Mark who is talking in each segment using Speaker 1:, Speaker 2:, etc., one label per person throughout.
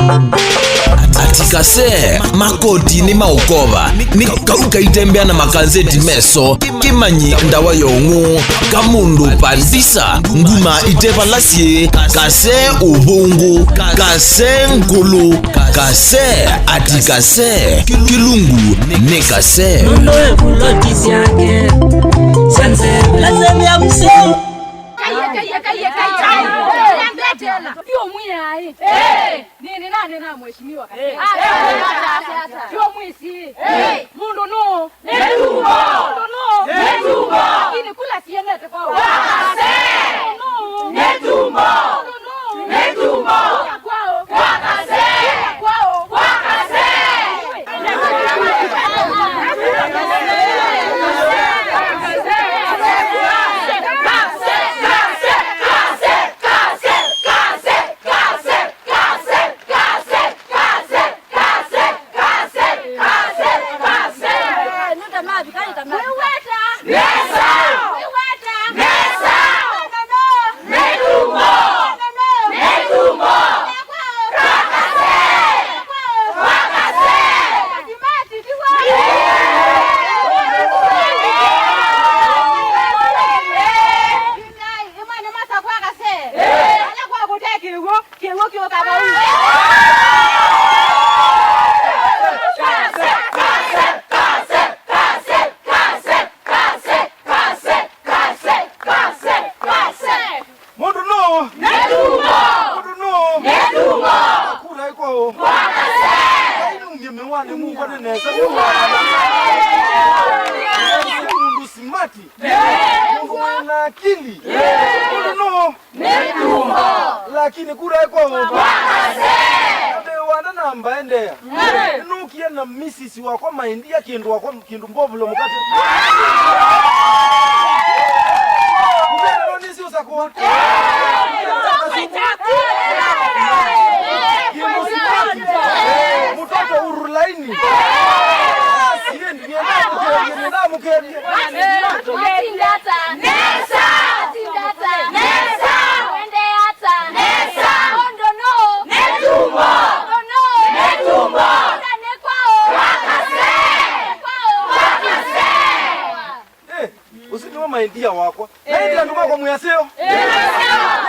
Speaker 1: Atikase makoti ni maukova ni kauka itembea na makazeti meso kimanyi ndawa yongu kamundu pandisa nguma itepa lasie kase ubungu kase nkulu kase atikase kilungu ne kase
Speaker 2: Noe kuloti siake Sanse lazem ya mso
Speaker 3: Kaya Pio mwai. Nini nani na mheshimiwa? Pio mwisi. Mundu no. Netumbo. Mundu no. Netumbo. Ini kula sienete kwa. Wakase. No. Netumbo. Mundu no. Netumbo. Kwao. Wakase. Kwao. Wakase.
Speaker 4: Lakini kura yako wakase wana namba endea nukia na misisi wako maindia kindu wako kindu mbovu lo mukate mbona nonisi usako mtoto urulaini siendi nienda mukeni
Speaker 3: Nesa
Speaker 4: idea wako ndio ndo kwa muyaseo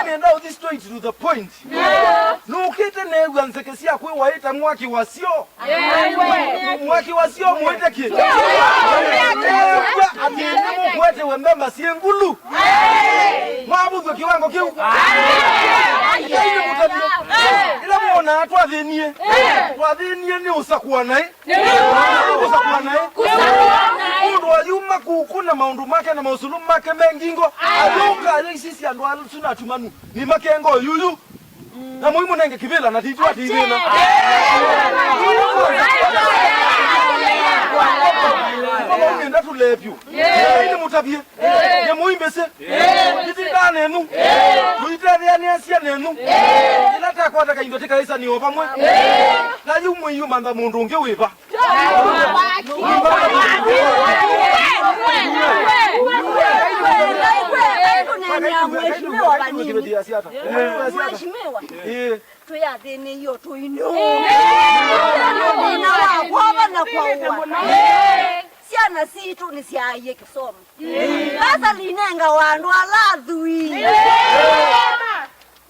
Speaker 4: nenda uthi straight to the point nukite negwa nsekesia kwe waita mwaki wasio mwaki wasio muite ki atiende mukwete wembemba siengulu mwabuthwe kiwango kiu ila muona atwathinie ni usakuwa nae mundu ayuma kukuna maundu make na mausulu make mengingo ayunga sisi andu alusuna tumanu ni makengo yuyu na muhimu nenge kibila na tijua tijina nenda tulepyu ini mutabie ne muimbese titida nenu tuiteria nesia nenu ila takwata kaindo tikaisa ni opamwe na yumu yuma nda mundu nge wipa
Speaker 5: Mheshimiwa tuyathini hiyo tuino na kwa siana situ ni siaye kisomo sasa linenga wandu alathui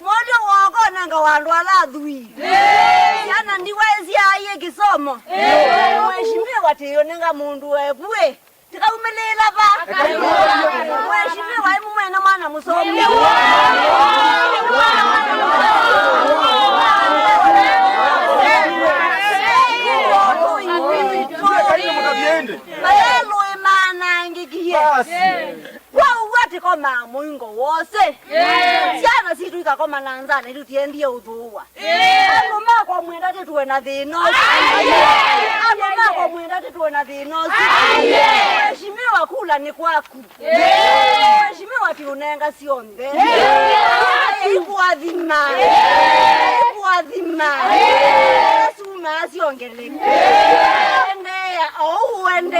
Speaker 5: modo wako nanga wandu alathui siana ndiwe siaye kisomo mheshimiwa tiyo nenga mundu wekwe tikaumelela ba mheshimiwa imu mwena mwana musomi wauwati koma muingo wose siana situ ikakoma nanzana ili tiendie udhuwa anuma kwa mwenda tituwe na dhinosi anuma kwa mwenda tituwe na dhinosi mheshimiwa kula ni kwaku mheshimiwa tiunenga sionde ikuadhima suma asiongeleke endea uende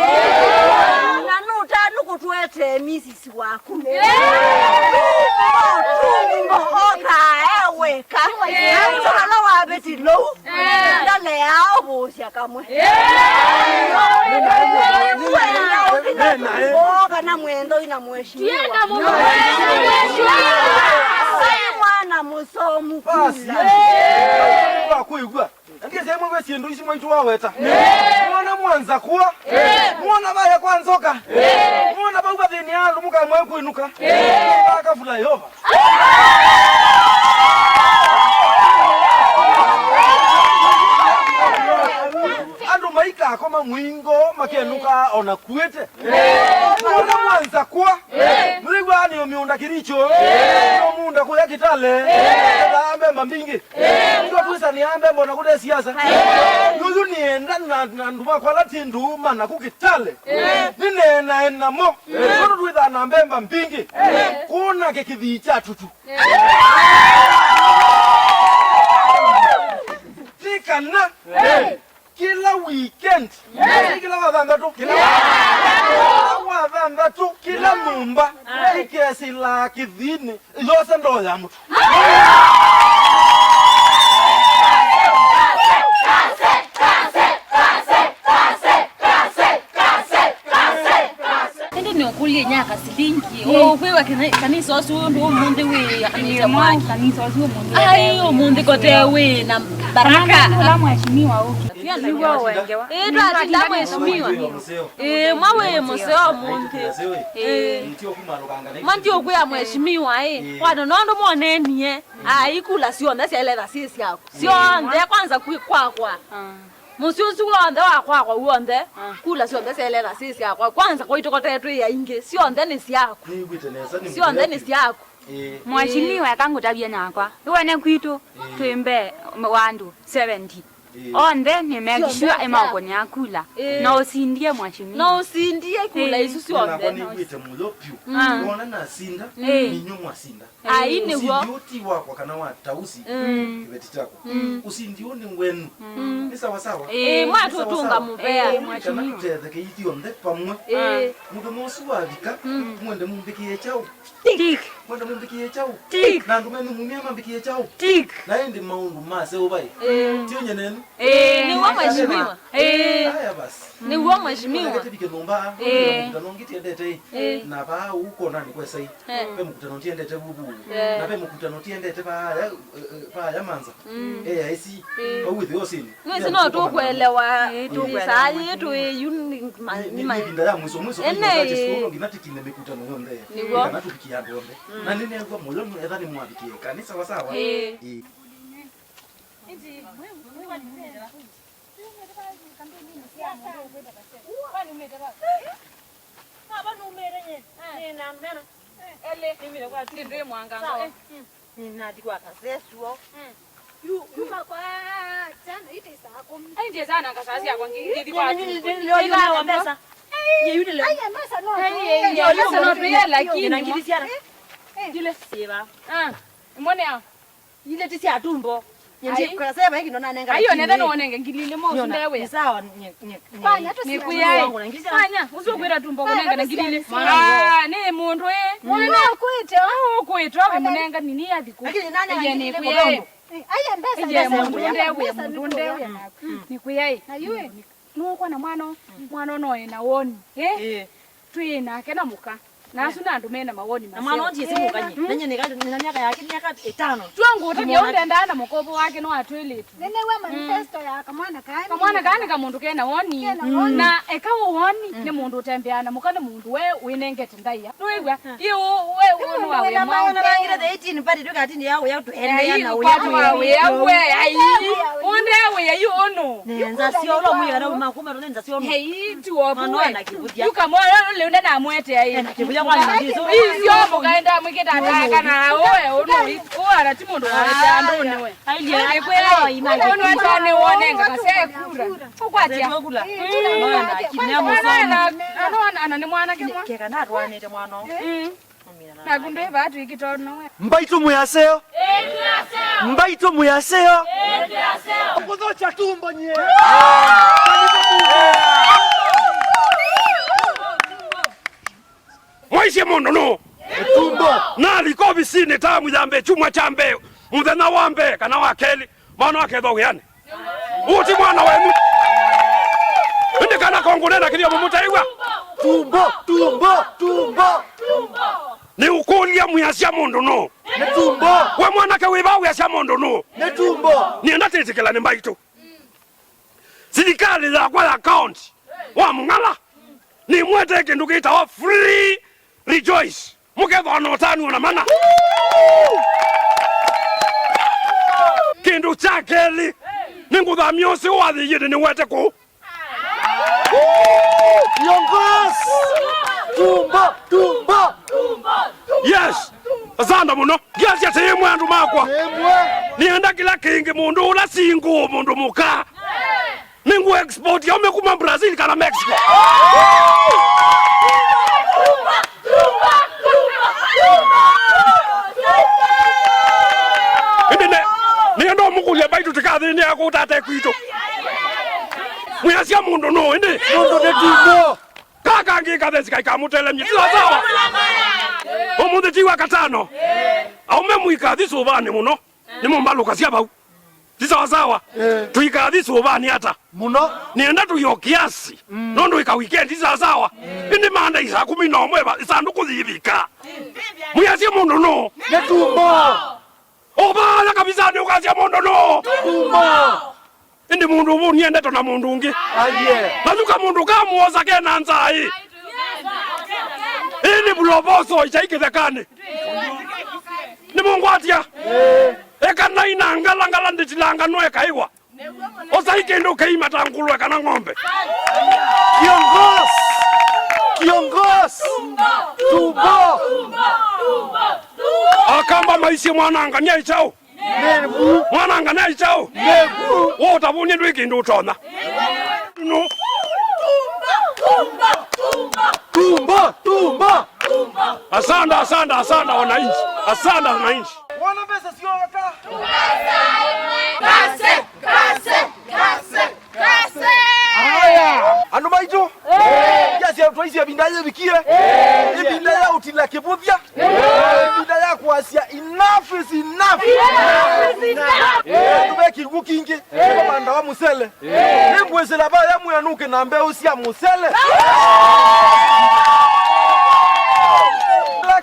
Speaker 5: nanuta tuete misisi wako. Weka. Mtoto na wabeti low. Ndale yao bosia kamwe. Boka na mwendo ina mheshimiwa.
Speaker 3: Tienda mama.
Speaker 5: Mwana musomu kula.
Speaker 4: Kwa kuigwa. Ndiye sema wewe si nduishi mwitu waweta. Mwana mwanza kuwa. Mwana baya kwanzoka. Mwana bauba thini alu muka mwe kuinuka. Baka fula Yehova. Andu maika akoma mwingo makenuka ona kuete. Mwana mwanza kuwa. Mligwa ni omiunda kiricho. Omunda kuya kitale. Ambe mbingi. Ndio tuisa ni ambe mbona kude siasa. Yuzu ni enda na nduma kwa lati nduma na kukitale. Nine na enamo. Ndio tuisa na ambe mbingi. Kuna kekivicha tutu. Tikana. Kila weekend. Kila wadangatu. Kila mumba. Ikesi la kidhini. Yose ndo ya mtu.
Speaker 3: Kulie nyaka silingi okwewa kanisa osundu omunde we kanisa mwaki
Speaker 6: kanisa osundu omunde
Speaker 3: ayo munde kote we na baraka
Speaker 6: la mheshimiwa huko
Speaker 3: pia niwa wengewa la mheshimiwa mwawe museo munde
Speaker 4: Ntio kumalukanga ne.
Speaker 3: manti okuya mheshimiwa kwano nondo monenie aikula sio ndasi elera sisi yako sio nde kwanza kwakwa Mususu wonde wakwa uonde kula sio ndese elela sisi yakwa kwanza koitokota yetu ya inge sio ndene si yako sio ndene si yako
Speaker 6: mheshimiwa yakangutabia nakwa iwene kwitu twimbe wandu 70 onde ni make sure emakoni akula na usindie mheshimiwa
Speaker 3: na usindie kula isu sio
Speaker 4: onde na kwite mulopyu ona na sinda ninyo mwasinda
Speaker 3: aine wo
Speaker 4: usindi wako kana wa tausi kibeti chako usindi oni wenu ni sawa sawa
Speaker 3: mwatu tunga mupea
Speaker 4: mheshimiwa tezeke itio nde pamwe mudo mosu wabika mwende mumbikie chao
Speaker 6: tik
Speaker 4: mwende mumbikie chao
Speaker 6: tik
Speaker 4: na ndumenu mumia mambikie chao
Speaker 6: tik
Speaker 4: na ndi maundu mase obai tio nyenenu
Speaker 3: ni wa mheshimiwa
Speaker 4: haya basi
Speaker 3: ni wa mheshimiwa
Speaker 4: ketibike nomba mukutano ndete na ba huko nani kwa sai pe mukutano ndete bubu na pe mukutano ndete ba ya manza aisi ba with yosini
Speaker 3: mwese no to kuelewa sai yetu yuni
Speaker 4: ni binda ya mwiso kwaje sio nginatikine mikutano yonde kana tukikia ndonde na nini yangu moyo edhani mwabikie kanisa wasawa
Speaker 5: Kwa sema hiki ndo nanenga.
Speaker 3: Ayo nenda noonenge ngilile mo sundewe.
Speaker 5: Sawa
Speaker 3: Fanya tu fanya uzokwera tumbo kunenga ngilile. Ne mundu mwana kuite kuite abe munenga nini yadiku.
Speaker 5: Lakini nani
Speaker 3: yene kuye.
Speaker 5: Aya mbesa
Speaker 3: mundu ndewe ni kuye. Ayuwe nuko na mwana noye na woni. Twina kena muka. Nasu na ndumena mawoni maseo.
Speaker 5: Mwana onje simukanye. Nenye nina miaka yake miaka 5.
Speaker 3: Twangu utakia undenda na mukopo wake no atwele.
Speaker 7: Nene we manifesto ya kamwana
Speaker 3: kani kamundu kena woni. Na ekawo woni ni mundu utembeana mukana mundu we winengete ndaiya. Noigwa iyo we wono wawe
Speaker 5: mwa. Na bangira the 18 padi tuka atini yawo ya tuende na
Speaker 3: we ai. Unde we ya you ono.
Speaker 5: Nenza sio lo muya na makuma ndo nenza sio ono.
Speaker 3: Hey tuopo we.
Speaker 5: Yuka
Speaker 3: moyo le unda na mwete ai. Iyo mukaenda mwiketa ataka na oe ono ara timondo wa ndone we. Ailie kwe imani. Ono atane wonenga kasekura. Ukwatia.
Speaker 5: Mwana kinyamo sana.
Speaker 3: Ana ni mwana kimwa.
Speaker 5: Keka na twanete mwana.
Speaker 3: Na kunde batu ikitono we.
Speaker 8: Mbaito muyaseo? Mbaito muyaseo?
Speaker 4: Kuzocha tumbo nye.
Speaker 9: maisie mondo no
Speaker 4: Tumbo.
Speaker 9: na liko bisini tamu yambe chuma chambe muthenya wambe kana wa keli mwana wake thoge yani uti mwana wenu indi kana kongonera kirio mumutaigwa
Speaker 4: Tumbo.
Speaker 9: ni ukulia muyasia mondo no
Speaker 4: Ni tumbo.
Speaker 9: we mwana ke wiba uyasia mondo no
Speaker 4: Ni tumbo.
Speaker 9: ni ndatetekela ni mbaito sirikali ya kwa account wa mungala ni mwete kindu kita wa free rejoice muketho no tanu na mana kindu chakeli ninguthamio si wathi yidi ni wete ku
Speaker 4: Kiongozi. Tumbo.
Speaker 9: yes asanda muno giasi ati mwandu makwa
Speaker 4: Emwe.
Speaker 9: nienda kila kingi mundu ula singu mundu muka ningu export ya umekuma Brazil kana Mexico niendo mukulia baitu tikathini ya kutate kwito muyasia mundu no indi
Speaker 4: Mundu ni tumbo.
Speaker 9: kaka ngika thesi kai kamutele myi sawa omuthi tiwa katano aume muika thiso bani muno ni mumbaluka cia bau sawa tuika thiso bani hata
Speaker 4: Muno.
Speaker 9: nienda tuyo kiasi nondo ika weekend sawa indi manda isa 11 isanduku thivika muyasia mundu no
Speaker 4: Ni tumbo.
Speaker 9: obala kabisa ni ukasia mundu no
Speaker 4: Tumbo.
Speaker 9: indi mundu ubu niende to na mundu ungi
Speaker 4: Aye.
Speaker 9: nazuka mundu kamuoza kena nzai ini buloboso ichaikithekani ni mungu atia ekana ina ngala nditilanga no ekaiwa osaikindu keima tangulwe kana ng'ombe
Speaker 4: Kiongozi. Tumbo.
Speaker 9: akamba maisi mwananga ni aichao
Speaker 4: Nebu.
Speaker 9: mwananga ni aichao
Speaker 4: Nebu.
Speaker 9: wo tabunye ndwikindu utona no
Speaker 4: Tumbo.
Speaker 9: asanda wananchi asanda wananchi
Speaker 4: Wana pesa sio waka. Haya. Anu maijo. Yasi ya tuaisi ya bindaye bikie. Ibinda ya utila kibuthia. Ibinda ya kuasia enough is enough. Tubeki gukingi. Komanda wa musele. Nimbwese la ba ya muyanuke na mbeu sia musele. Kila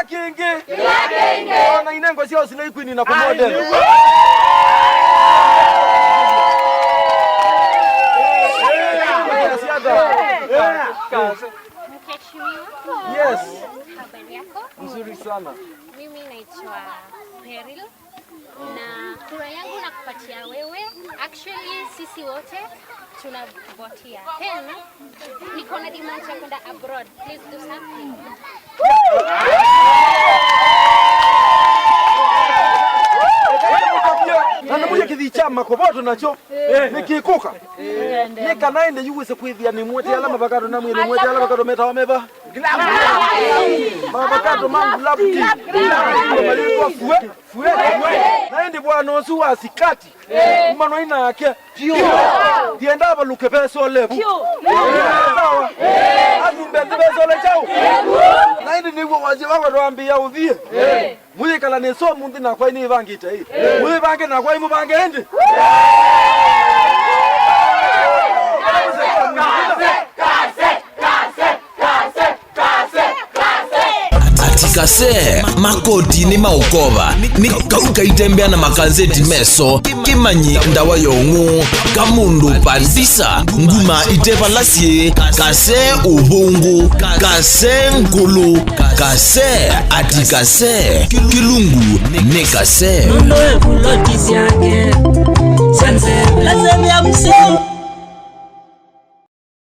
Speaker 4: kingi. Ona inengo sio Slay Queen na kumodel. Yes.
Speaker 7: Habari yako?
Speaker 4: Nzuri sana.
Speaker 7: Mimi naitwa Peril na kura yangu nakupatia wewe. Actually sisi wote tunakuvotia. Then niko na demand ya kwenda abroad. Please do something.
Speaker 4: Na namuye kithichama koboto nacho nikikuka nika naende yuwese kwithia ni mwete ala mabakado na mwili mwete ala bakado meta wameba mabakado mangu labti malikuwa fue naende bwana osu asikati umano ina yake tienda baluke peso lebu sawa adumbe peso le chao naende ni waje wangu doambia udhie muye kala ne so mundi na kwa ni vangite hii muye vange na kwa imu vange ende
Speaker 1: atikase makoti ni maukova ni kauka itembea na makanzeti meso kimanyi ndawa yongu kamundu pandisa nguma itepa lasie kase ubungu kase nkulu kase atikase kilungu ni kase
Speaker 2: Nondo ya kulotisi yake Sanse lazemi ya mseo